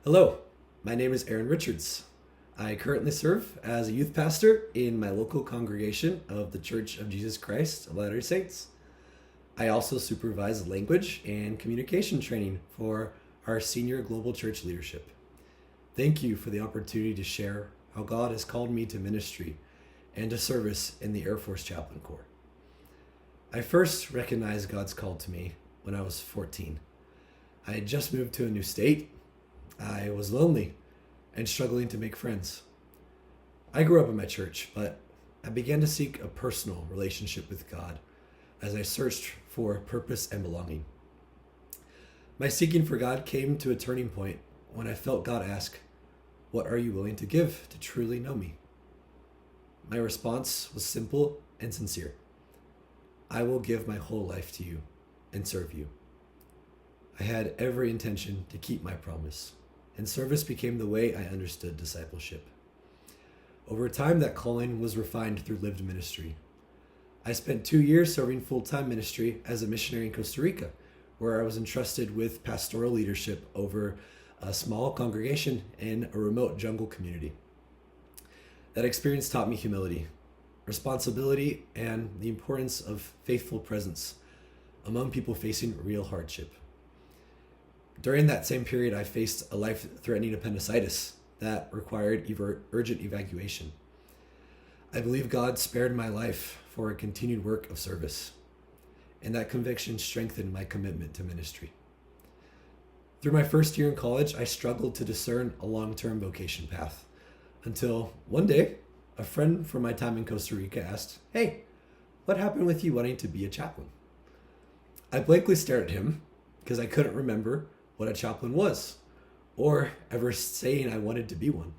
Hello, my name is Aaron Richards. I currently serve as a youth pastor in my local congregation of the Church of Jesus Christ of Latter-day Saints. I also supervise language and communication training for our senior global church leadership. Thank you for the opportunity to share how God has called me to ministry and to service in the Air Force Chaplain Corps. I first recognized God's call to me when I was 14. I had just moved to a new state. I was lonely and struggling to make friends. I grew up in my church, but I began to seek a personal relationship with God as I searched for purpose and belonging. My seeking for God came to a turning point when I felt God ask, "What are you willing to give to truly know me?" My response was simple and sincere. I will give my whole life to you and serve you. I had every intention to keep my promise, and service became the way I understood discipleship. Over time, that calling was refined through lived ministry. I spent 2 years serving full-time ministry as a missionary in Costa Rica, where I was entrusted with pastoral leadership over a small congregation in a remote jungle community. That experience taught me humility, responsibility, and the importance of faithful presence among people facing real hardship. During that same period, I faced a life-threatening appendicitis that required urgent evacuation. I believe God spared my life for a continued work of service, and that conviction strengthened my commitment to ministry. Through my first year in college, I struggled to discern a long-term vocation path until one day, a friend from my time in Costa Rica asked, "Hey, what happened with you wanting to be a chaplain?" I blankly stared at him because I couldn't remember what a chaplain was, or ever saying I wanted to be one.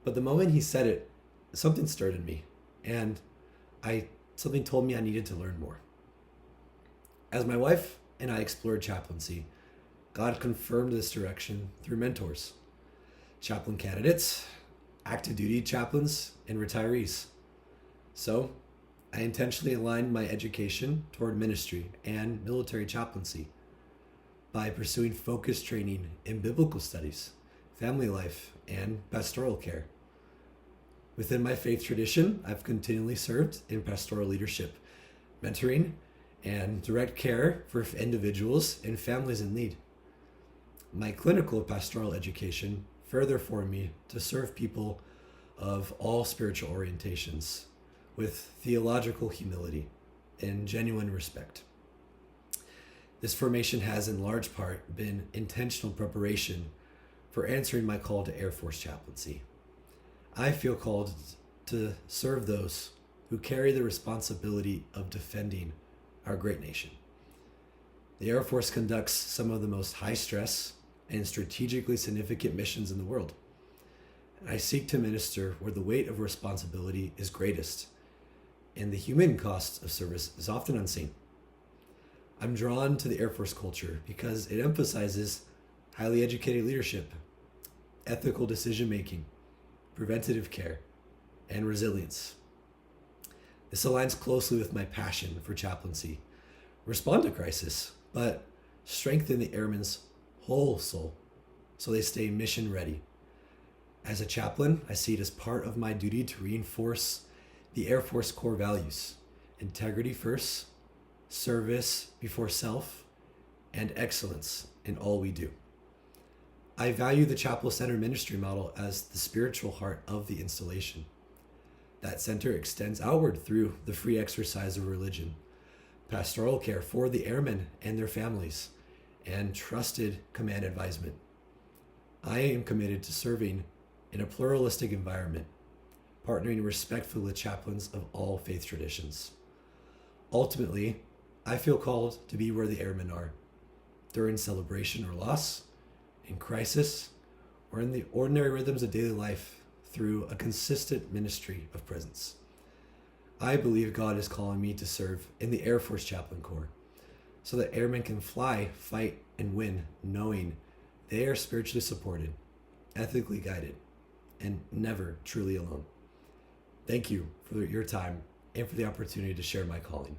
But the moment he said it, something stirred in me, and something told me I needed to learn more. As my wife and I explored chaplaincy, God confirmed this direction through mentors, chaplain candidates, active duty chaplains, and retirees. So I intentionally aligned my education toward ministry and military chaplaincy by pursuing focused training in biblical studies, family life, and pastoral care. Within my faith tradition, I've continually served in pastoral leadership, mentoring, and direct care for individuals and families in need. My clinical pastoral education further formed me to serve people of all spiritual orientations with theological humility and genuine respect. This formation has in large part been intentional preparation for answering my call to Air Force chaplaincy. I feel called to serve those who carry the responsibility of defending our great nation. The Air Force conducts some of the most high-stress and strategically significant missions in the world. And I seek to minister where the weight of responsibility is greatest, and the human cost of service is often unseen. I'm drawn to the Air Force culture because it emphasizes highly educated leadership, ethical decision-making, preventative care, and resilience. This aligns closely with my passion for chaplaincy. Respond to crisis, but strengthen the airman's whole soul so they stay mission ready. As a chaplain, I see it as part of my duty to reinforce the Air Force core values: integrity first, service before self, and excellence in all we do. I value the chapel-centered ministry model as the spiritual heart of the installation. That center extends outward through the free exercise of religion, pastoral care for the airmen and their families, and trusted command advisement. I am committed to serving in a pluralistic environment, partnering respectfully with chaplains of all faith traditions. Ultimately, I feel called to be where the airmen are, during celebration or loss, in crisis, or in the ordinary rhythms of daily life through a consistent ministry of presence. I believe God is calling me to serve in the Air Force Chaplain Corps so that airmen can fly, fight, and win knowing they are spiritually supported, ethically guided, and never truly alone. Thank you for your time and for the opportunity to share my calling.